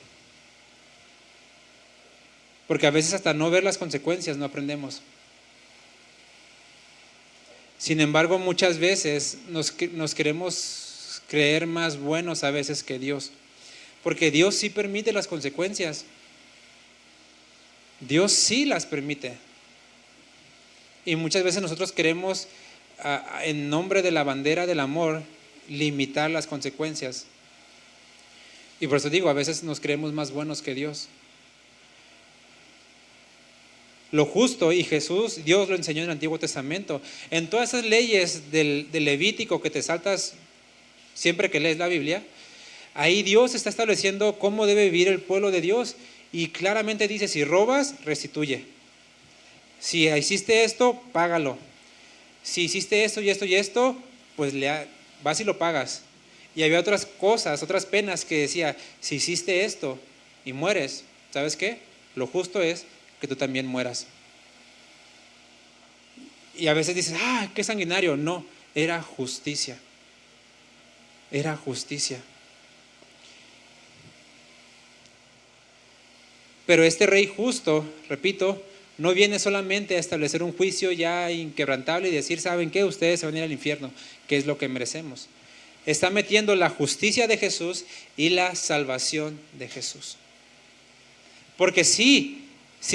Porque a veces hasta no ver las consecuencias no aprendemos. Sin embargo, muchas veces nos queremos creer más buenos a veces que Dios. Porque Dios sí permite las consecuencias. Dios sí las permite. Y muchas veces nosotros queremos, en nombre de la bandera del amor, limitar las consecuencias. Y por eso digo, a veces nos creemos más buenos que Dios. Lo justo, y Dios lo enseñó en el Antiguo Testamento. En todas esas leyes del Levítico que te saltas siempre que lees la Biblia, ahí Dios está estableciendo cómo debe vivir el pueblo de Dios. Y claramente dice, si robas, restituye. Si hiciste esto, págalo. Si hiciste esto y esto y esto, pues vas y lo pagas. Y había otras cosas, otras penas que decía, si hiciste esto y mueres, ¿sabes qué? Lo justo es que tú también mueras. Y a veces dices, qué sanguinario. No, era justicia. Era justicia. Pero este rey justo, repito, no viene solamente a establecer un juicio ya inquebrantable y decir, ¿saben qué? Ustedes se van a ir al infierno, que es lo que merecemos. Está metiendo la justicia de Jesús y la salvación de Jesús. Porque si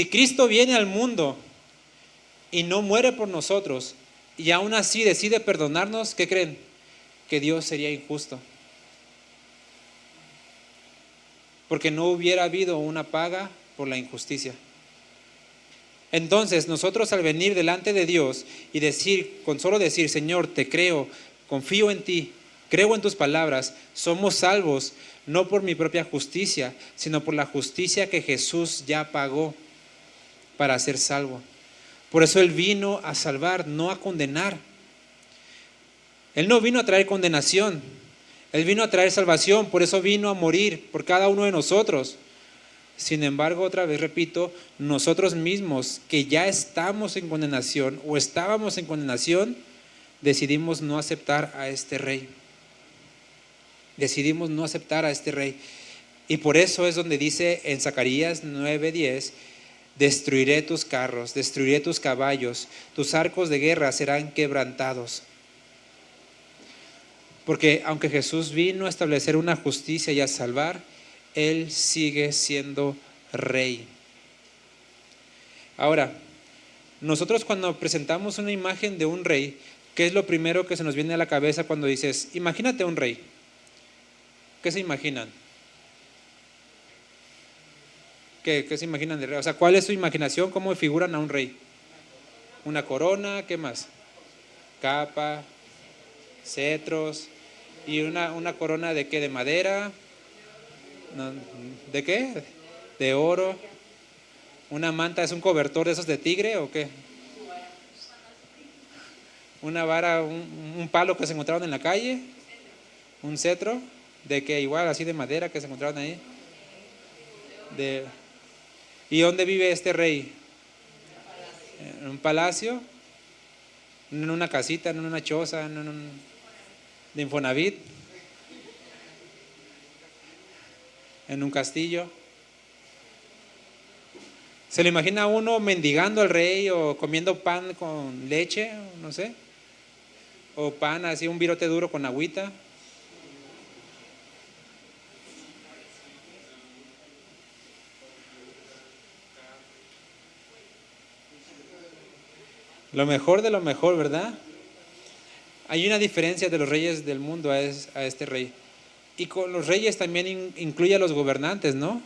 Cristo viene al mundo y no muere por nosotros y aún así decide perdonarnos, ¿qué creen? Que Dios sería injusto. Porque no hubiera habido una paga por la injusticia. Entonces nosotros al venir delante de Dios y con solo decir, Señor, te creo, confío en ti, creo en tus palabras, somos salvos no por mi propia justicia, sino por la justicia que Jesús ya pagó para ser salvo. Por eso Él vino a salvar, no a condenar. Él no vino a traer condenación, Él vino a traer salvación, por eso vino a morir por cada uno de nosotros. Sin embargo, otra vez repito, nosotros mismos que ya estamos en condenación o estábamos en condenación, decidimos no aceptar a este rey. Decidimos no aceptar a este rey. Y por eso es donde dice en Zacarías 9:10, destruiré tus carros, destruiré tus caballos, tus arcos de guerra serán quebrantados. Porque aunque Jesús vino a establecer una justicia y a salvar, Él sigue siendo rey. Ahora, nosotros cuando presentamos una imagen de un rey, ¿qué es lo primero que se nos viene a la cabeza cuando dices, imagínate un rey? ¿Qué se imaginan? ¿Qué se imaginan de rey? O sea, ¿cuál es su imaginación? ¿Cómo figuran a un rey? Una corona, ¿qué más? Capa, cetros, y una corona ¿de qué? ¿De madera? No, ¿de qué? ¿De oro? ¿Una manta es un cobertor de esos de tigre o qué? ¿Una vara, un palo que se encontraron en la calle? ¿Un cetro? ¿De qué? Igual así de madera que se encontraron ahí. ¿Y dónde vive este rey? ¿En un palacio? ¿En una casita? ¿En una choza? ¿De Infonavit? ¿En un castillo? ¿Se le imagina a uno mendigando al rey o comiendo pan con leche? No sé. O pan así, un virote duro con agüita. Lo mejor de lo mejor, ¿verdad? Hay una diferencia de los reyes del mundo a este rey. Y con los reyes también incluye a los gobernantes, ¿no?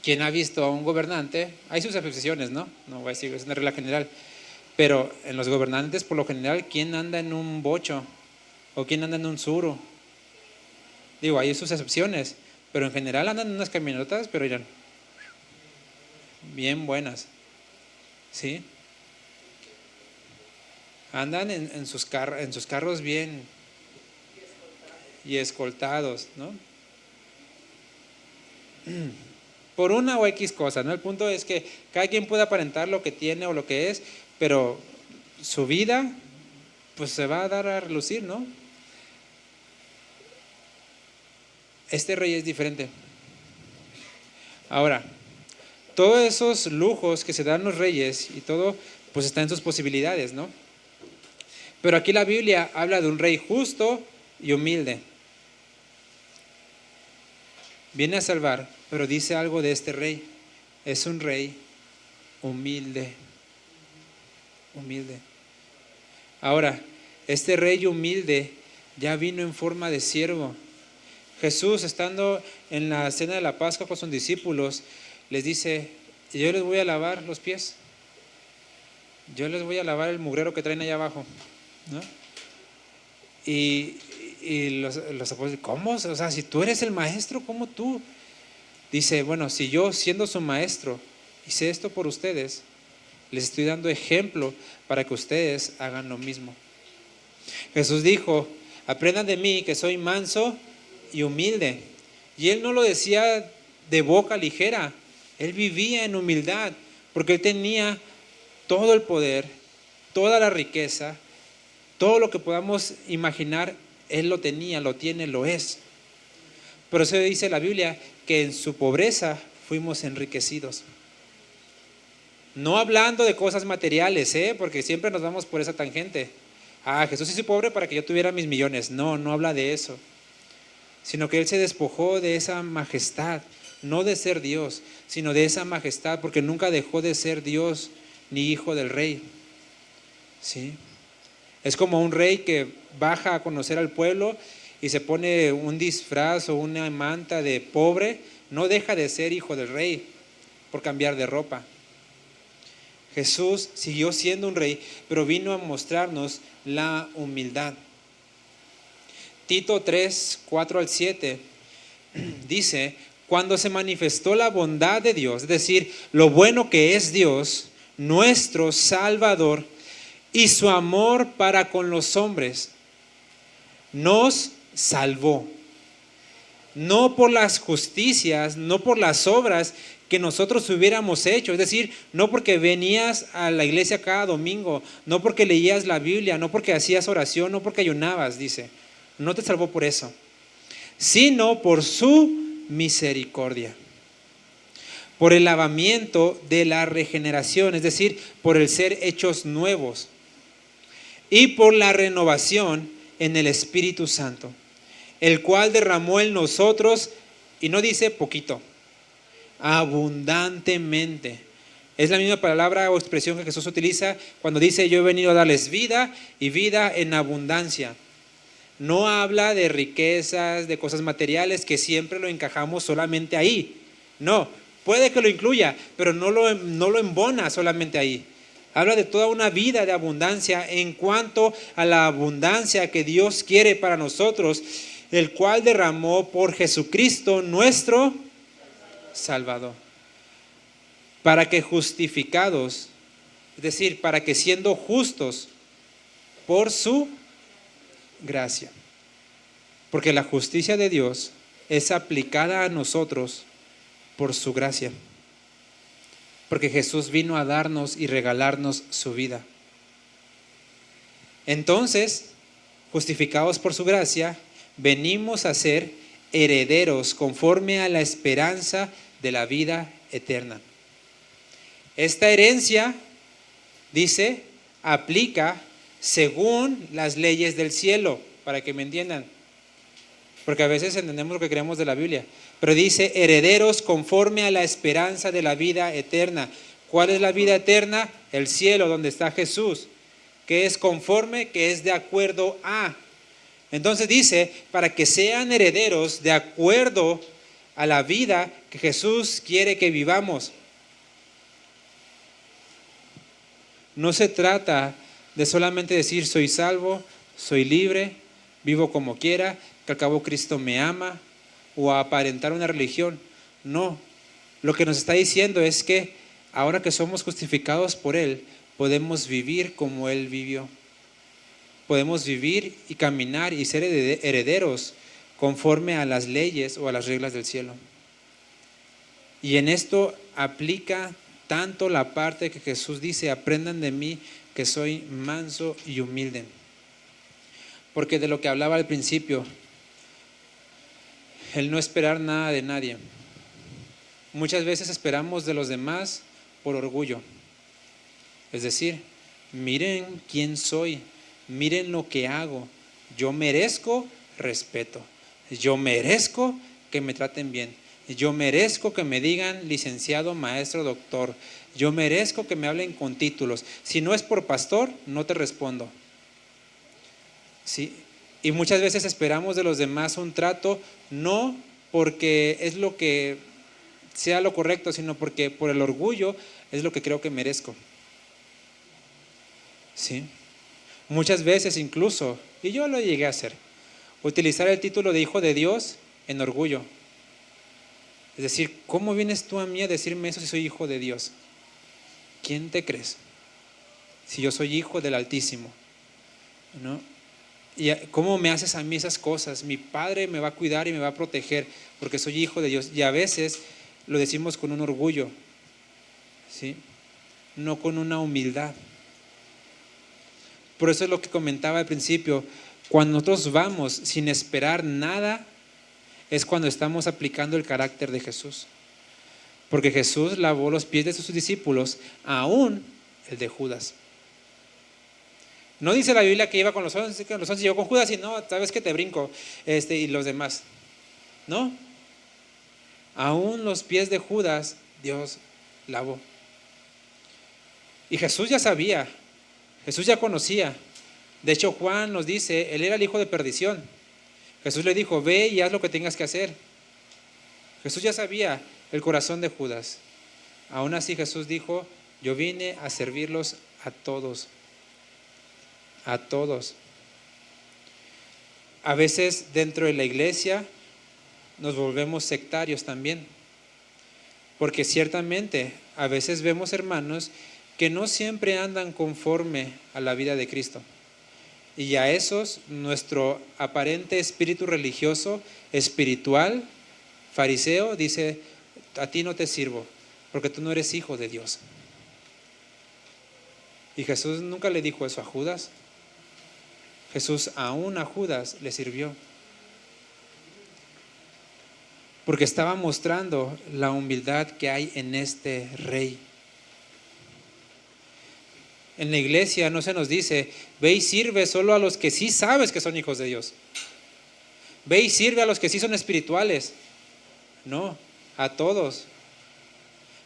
Quien ha visto a un gobernante, hay sus excepciones, ¿no? No voy a decir, es una regla general. Pero en los gobernantes, por lo general, ¿quién anda en un bocho? ¿O quién anda en un suro? Digo, hay sus excepciones, pero en general andan en unas camionetas, pero irán bien buenas, ¿sí? Andan en sus carros bien y escoltados, ¿no? Por una o X cosa, ¿no? El punto es que cada quien puede aparentar lo que tiene o lo que es, pero su vida, pues se va a dar a relucir, ¿no? Este rey es diferente. Ahora, todos esos lujos que se dan los reyes y todo, pues está en sus posibilidades, ¿no? Pero aquí la Biblia habla de un rey justo y humilde. Viene a salvar, pero dice algo de este rey. Es un rey humilde. Humilde. Ahora, este rey humilde ya vino en forma de siervo. Jesús, estando en la cena de la Pascua con sus discípulos, les dice: yo les voy a lavar los pies. Yo les voy a lavar el mugrero que traen allá abajo, ¿no? Y los apóstoles, ¿cómo? O sea, si tú eres el maestro, ¿cómo tú? Dice, bueno, si yo siendo su maestro hice esto por ustedes, les estoy dando ejemplo para que ustedes hagan lo mismo. Jesús dijo: aprendan de mí que soy manso y humilde. Y él no lo decía de boca ligera, él vivía en humildad, porque él tenía todo el poder, toda la riqueza, todo lo que podamos imaginar, él lo tenía, lo tiene, lo es. Por eso dice la Biblia que en su pobreza fuimos enriquecidos. No hablando de cosas materiales, porque siempre nos vamos por esa tangente. Jesús hizo pobre para que yo tuviera mis millones. No, no habla de eso. Sino que él se despojó de esa majestad, no de ser Dios, sino de esa majestad, porque nunca dejó de ser Dios ni hijo del rey. ¿Sí? Es como un rey que baja a conocer al pueblo y se pone un disfraz o una manta de pobre, no deja de ser hijo del rey por cambiar de ropa. Jesús siguió siendo un rey, pero vino a mostrarnos la humildad. Tito 3, 4 al 7 dice: cuando se manifestó la bondad de Dios, es decir, lo bueno que es Dios, nuestro Salvador, y su amor para con los hombres, nos salvó. No por las justicias, no por las obras que nosotros hubiéramos hecho, es decir, no porque venías a la iglesia cada domingo, no porque leías la Biblia, no porque hacías oración, no porque ayunabas, dice, no te salvó por eso, sino por su misericordia, por el lavamiento de la regeneración, es decir, por el ser hechos nuevos, y por la renovación en el Espíritu Santo, el cual derramó en nosotros, y no dice poquito, abundantemente. Es la misma palabra o expresión que Jesús utiliza cuando dice: yo he venido a darles vida y vida en abundancia. No habla de riquezas, de cosas materiales que siempre lo encajamos solamente ahí. No, puede que lo incluya, pero no lo embona solamente ahí. Habla de toda una vida de abundancia en cuanto a la abundancia que Dios quiere para nosotros, el cual derramó por Jesucristo nuestro Salvador, para que justificados, es decir, para que siendo justos por su gracia, porque la justicia de Dios es aplicada a nosotros por su gracia, porque Jesús vino a darnos y regalarnos su vida. Entonces, justificados por su gracia, venimos a ser herederos conforme a la esperanza de la vida eterna. Esta herencia, dice, aplica según las leyes del cielo, para que me entiendan, porque a veces entendemos lo que creemos de la Biblia, pero dice herederos conforme a la esperanza de la vida eterna. ¿Cuál es la vida eterna? el cielo donde está Jesús, que es conforme, que es de acuerdo a. Entonces dice, para que sean herederos de acuerdo a la vida que Jesús quiere que vivamos. No se trata de solamente decir soy salvo, soy libre, vivo como quiera, que al cabo Cristo me ama, o a aparentar una religión. No, lo que nos está diciendo es que ahora que somos justificados por Él, podemos vivir como Él vivió. Podemos vivir y caminar y ser herederos conforme a las leyes o a las reglas del cielo. Y en esto aplica tanto la parte que Jesús dice, aprendan de mí que soy manso y humilde. Porque de lo que hablaba al principio, el no esperar nada de nadie. Muchas veces esperamos de los demás por orgullo. Es decir, miren quién soy, miren lo que hago. Yo merezco respeto. Yo merezco que me traten bien. Yo merezco que me digan licenciado, maestro, doctor. Yo merezco que me hablen con títulos. Si no es por pastor, no te respondo. ¿Sí? Y muchas veces esperamos de los demás un trato, no porque es lo que sea lo correcto, sino porque por el orgullo es lo que creo que merezco. ¿Sí? Muchas veces incluso, y yo lo llegué a hacer, utilizar el título de hijo de Dios en orgullo. Es decir, ¿cómo vienes tú a mí a decirme eso si soy hijo de Dios? ¿Quién te crees? Si yo soy hijo del Altísimo, ¿no? ¿Y cómo me haces a mí esas cosas? Mi Padre me va a cuidar y me va a proteger porque soy hijo de Dios. Y a veces lo decimos con un orgullo, ¿sí? No con una humildad. Por eso es lo que comentaba al principio, cuando nosotros vamos sin esperar nada, es cuando estamos aplicando el carácter de Jesús. Porque Jesús lavó los pies de sus discípulos, aún el de Judas. No dice la Biblia que iba con los 11, que los 11 llegó con Judas y no, sabes que te brinco, y los demás. No. Aún los pies de Judas, Dios lavó. Y Jesús ya sabía, Jesús ya conocía. De hecho, Juan nos dice, él era el hijo de perdición. Jesús le dijo, ve y haz lo que tengas que hacer. Jesús ya sabía el corazón de Judas. Aún así Jesús dijo, yo vine a servirlos a todos. A todos. A veces dentro de la iglesia nos volvemos sectarios también. Porque ciertamente a veces vemos hermanos que no siempre andan conforme a la vida de Cristo. Y a esos, nuestro aparente espíritu religioso, espiritual, fariseo, dice, a ti no te sirvo, porque tú no eres hijo de Dios. Y Jesús nunca le dijo eso a Judas. Jesús aún a Judas le sirvió. Porque estaba mostrando la humildad que hay en este rey. En la iglesia no se nos dice, ve y sirve solo a los que sí sabes que son hijos de Dios. Ve y sirve a los que sí son espirituales. No, a todos.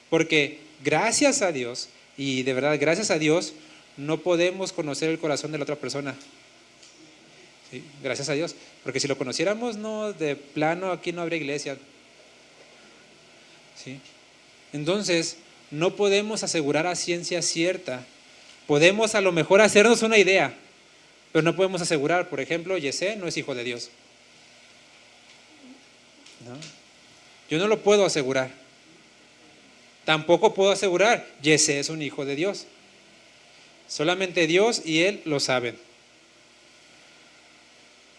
Porque gracias a Dios, y de verdad gracias a Dios, no podemos conocer el corazón de la otra persona. ¿Sí? Gracias a Dios. Porque si lo conociéramos, no, de plano aquí no habría iglesia. ¿Sí? Entonces, no podemos asegurar a ciencia cierta. Podemos a lo mejor hacernos una idea, pero no podemos asegurar. Por ejemplo, Yesé no es hijo de Dios. ¿No? Yo no lo puedo asegurar. Tampoco puedo asegurar, Yesé es un hijo de Dios. Solamente Dios y Él lo saben.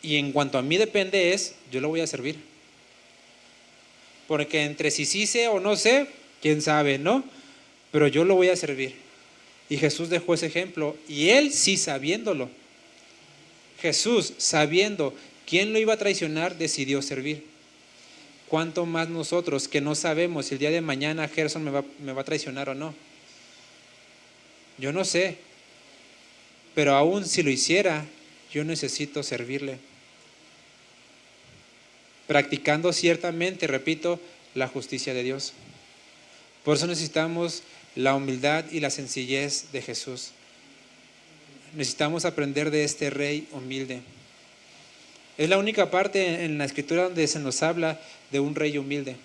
Y en cuanto a mí depende es, yo lo voy a servir. Porque entre si sí sé o no sé, quién sabe, ¿no? Pero yo lo voy a servir. Y Jesús dejó ese ejemplo, y Él sí sabiéndolo. Jesús, sabiendo quién lo iba a traicionar, decidió servir. ¿Cuánto más nosotros que no sabemos si el día de mañana Gerson me va a traicionar o no? Yo no sé, pero aún si lo hiciera, yo necesito servirle. Practicando ciertamente, repito, la justicia de Dios. Por eso necesitamos la humildad y la sencillez de Jesús. Necesitamos aprender de este rey humilde. Es la única parte en la escritura donde se nos habla de un rey humilde.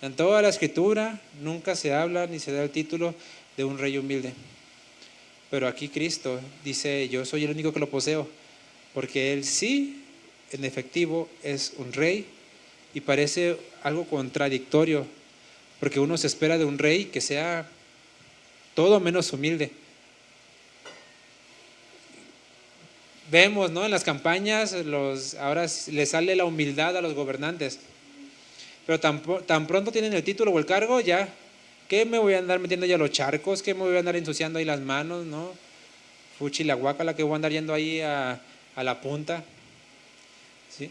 En toda la escritura nunca se habla ni se da el título de un rey humilde. Pero aquí Cristo dice, yo soy el único que lo poseo, porque Él sí, en efectivo, es un rey, y parece algo contradictorio, porque uno se espera de un rey que sea todo menos humilde. Vemos, ¿no?, en las campañas, ahora le sale la humildad a los gobernantes, pero tan pronto tienen el título o el cargo, ya, ¿qué me voy a andar metiendo ya a los charcos? ¿Qué me voy a andar ensuciando ahí las manos? ¿No? Fuchi la guácala, que voy a andar yendo ahí a la punta, ¿sí?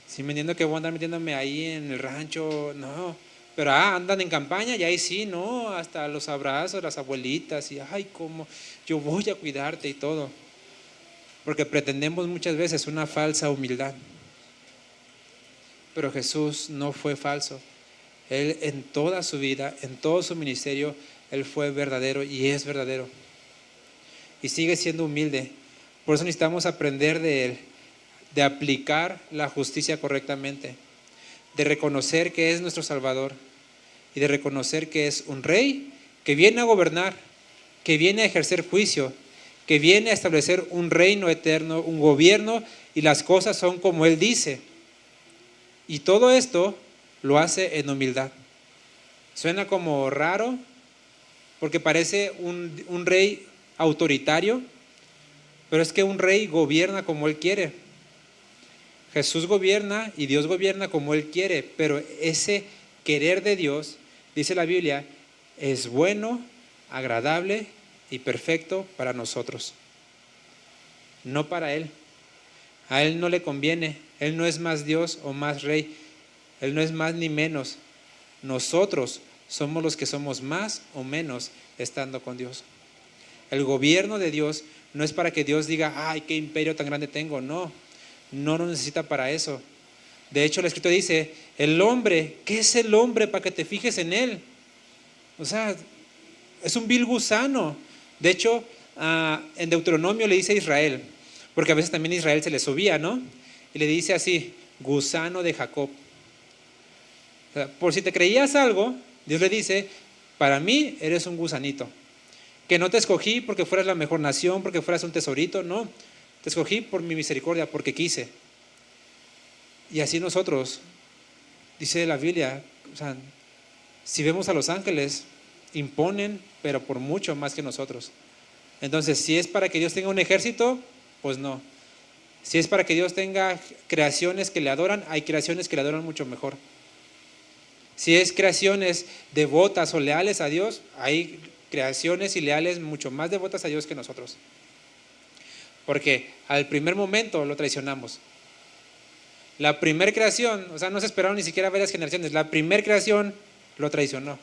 Sí, me entiendo que voy a andar metiéndome ahí en el rancho, no, pero andan en campaña y ahí sí, ¿no? Hasta los abrazos, las abuelitas, y ay, cómo yo voy a cuidarte y todo. Porque pretendemos muchas veces una falsa humildad. Pero Jesús no fue falso. Él en toda su vida, en todo su ministerio, Él fue verdadero y es verdadero. Y sigue siendo humilde. Por eso necesitamos aprender de Él, de aplicar la justicia correctamente, de reconocer que es nuestro Salvador y de reconocer que es un rey que viene a gobernar, que viene a ejercer juicio, que viene a establecer un reino eterno, un gobierno, y las cosas son como Él dice. Y todo esto lo hace en humildad. Suena como raro, porque parece un rey autoritario, pero es que un rey gobierna como Él quiere. Jesús gobierna y Dios gobierna como Él quiere, pero ese querer de Dios, dice la Biblia, es bueno, agradable y perfecto para nosotros, no para Él. A Él no le conviene. Él no es más Dios o más rey. Él no es más ni menos. Nosotros somos los que somos más o menos estando con Dios. El gobierno de Dios no es para que Dios diga, ay, qué imperio tan grande tengo. No, no lo necesita para eso. De hecho, la Escritura dice, el hombre, ¿qué es el hombre para que te fijes en él? O sea, es un vil gusano. De hecho, en Deuteronomio le dice a Israel, porque a veces también a Israel se le subía, ¿no? Y le dice así, gusano de Jacob. O sea, por si te creías algo, Dios le dice, para mí eres un gusanito, que no te escogí porque fueras la mejor nación, porque fueras un tesorito, no, te escogí por mi misericordia, porque quise. Y así nosotros, dice la Biblia, o sea, si vemos a los ángeles, imponen, pero por mucho más que nosotros. Entonces, si es para que Dios tenga un ejército, pues no. Si es para que Dios tenga creaciones que le adoran, hay creaciones que le adoran mucho mejor. Si es creaciones devotas o leales a Dios, hay creaciones y leales mucho más devotas a Dios que nosotros. Porque al primer momento lo traicionamos. La primer creación, o sea, no se esperaron ni siquiera varias generaciones, la primer creación lo traicionó.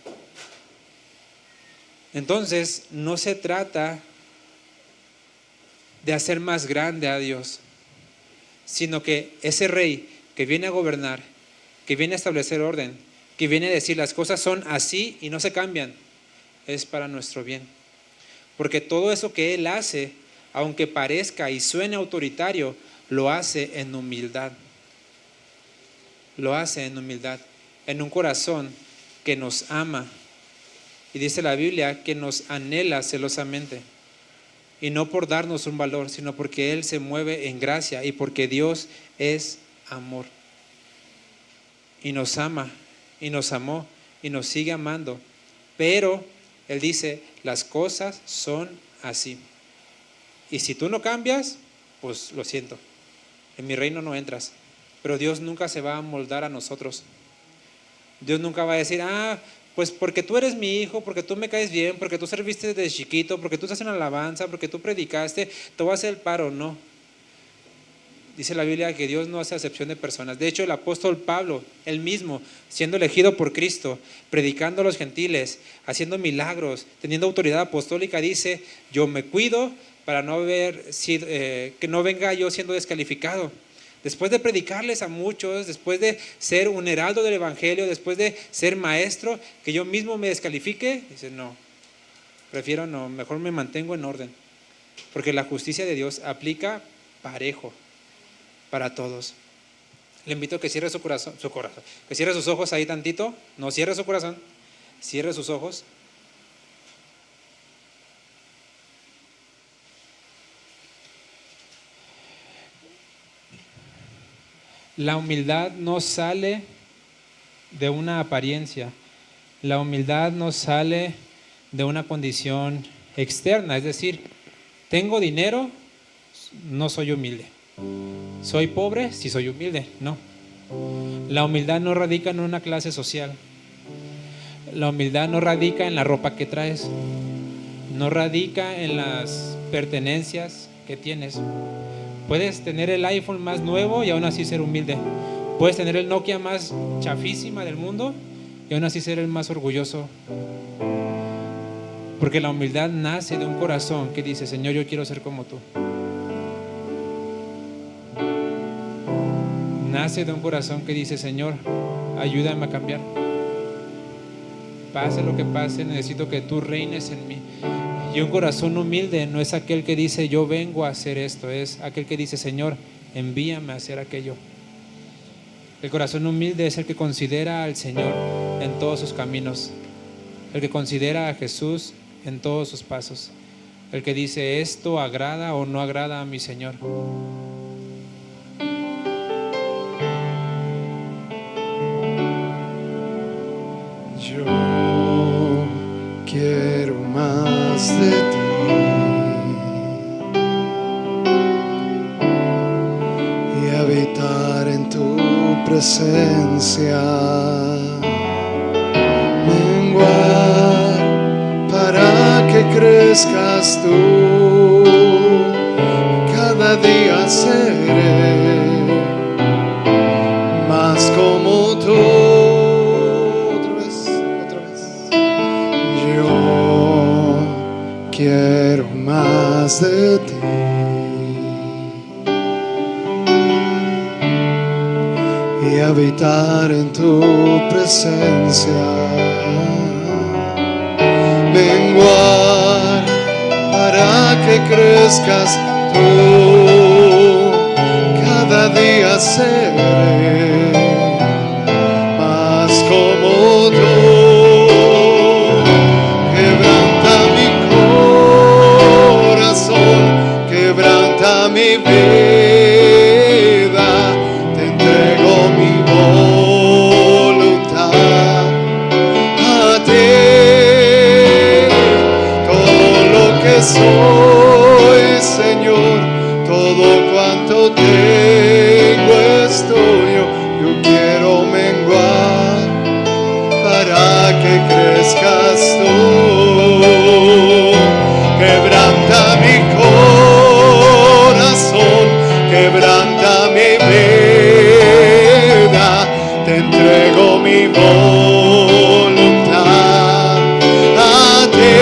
Entonces, no se trata de hacer más grande a Dios, sino que ese rey que viene a gobernar, que viene a establecer orden, que viene a decir las cosas son así y no se cambian, es para nuestro bien. Porque todo eso que Él hace, aunque parezca y suene autoritario, lo hace en humildad. Lo hace en humildad, en un corazón que nos ama. Y dice la Biblia que nos anhela celosamente. Y no por darnos un valor, sino porque Él se mueve en gracia y porque Dios es amor. Y nos ama, y nos amó, y nos sigue amando. Pero Él dice, las cosas son así. Y si tú no cambias, pues lo siento, en mi reino no entras. Pero Dios nunca se va a moldar a nosotros. Dios nunca va a decir, pues porque tú eres mi hijo, porque tú me caes bien, porque tú serviste desde chiquito, porque tú estás en alabanza, porque tú predicaste, te voy a hacer el paro. No. Dice la Biblia que Dios no hace acepción de personas. De hecho, el apóstol Pablo, él mismo, siendo elegido por Cristo, predicando a los gentiles, haciendo milagros, teniendo autoridad apostólica, dice, yo me cuido para no ver que no venga yo siendo descalificado. Después de predicarles a muchos, después de ser un heraldo del evangelio, después de ser maestro, que yo mismo me descalifique, dice, no, prefiero no, mejor me mantengo en orden, porque la justicia de Dios aplica parejo para todos. Le invito a que cierre su corazón, que cierre sus ojos ahí tantito, no cierre su corazón, cierre sus ojos. La humildad no sale de una apariencia, la humildad no sale de una condición externa, es decir, tengo dinero, no soy humilde, soy pobre, sí soy humilde, no. La humildad no radica en una clase social, la humildad no radica en la ropa que traes, no radica en las pertenencias que tienes. Puedes tener el iPhone más nuevo y aún así ser humilde. Puedes tener el Nokia más chafísima del mundo y aún así ser el más orgulloso. Porque la humildad nace de un corazón que dice, Señor, yo quiero ser como tú. Nace de un corazón que dice, Señor, ayúdame a cambiar. Pase lo que pase, necesito que tú reines en mí. Y un corazón humilde no es aquel que dice, yo vengo a hacer esto, es aquel que dice, Señor, envíame a hacer aquello. El corazón humilde es el que considera al Señor en todos sus caminos, el que considera a Jesús en todos sus pasos, el que dice, esto agrada o no agrada a mi Señor. Yo quiero más de ti, y habitar en tu presencia, menguar para que crezcas tú, cada día seré más como tú. Quiero más de ti, y habitar en tu presencia, menguar para que crezcas tú, cada día seré más como tú. Quebranta mi vida, te entrego mi voluntad a ti. Todo lo que soy, Señor, todo cuanto tengo es tuyo. Yo quiero menguar para que crezcas tú. Quebranta mi corazón, quebranta mi vida, te entrego mi voluntad a ti.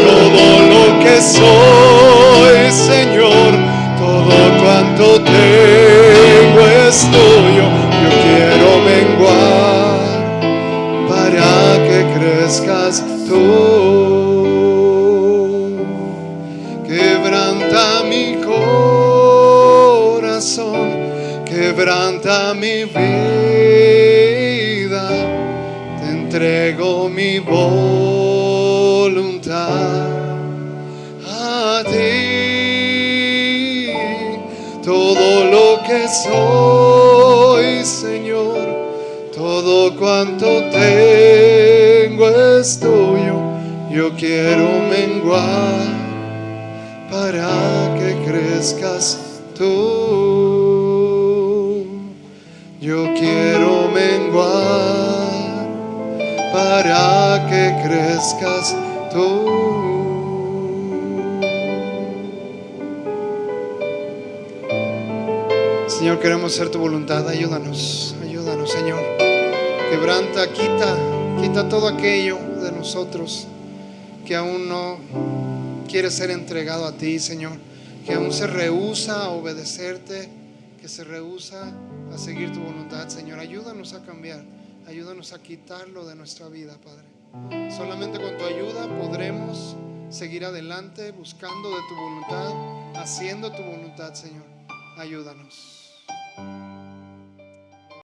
Todo lo que soy, Señor, todo cuanto tengo es tuyo. Yo quiero menguar para que crezcas tú. Quebranta mi corazón, quebranta mi vida, te entrego mi voluntad a ti. Todo lo que soy, Señor, todo cuanto tengo es tuyo. Yo quiero menguar para que crezcas tú. Yo quiero menguar para que crezcas tú. Señor, queremos hacer tu voluntad. Ayúdanos, ayúdanos, Señor. Quebranta, quita todo aquello de nosotros que aún no quiere ser entregado a ti, Señor. que aún se rehúsa a obedecerte, que se rehúsa a seguir tu voluntad. Señor, ayúdanos a cambiar, ayúdanos a quitarlo de nuestra vida, Padre. Solamente con tu ayuda podremos seguir adelante buscando de tu voluntad, haciendo tu voluntad, Señor. Ayúdanos.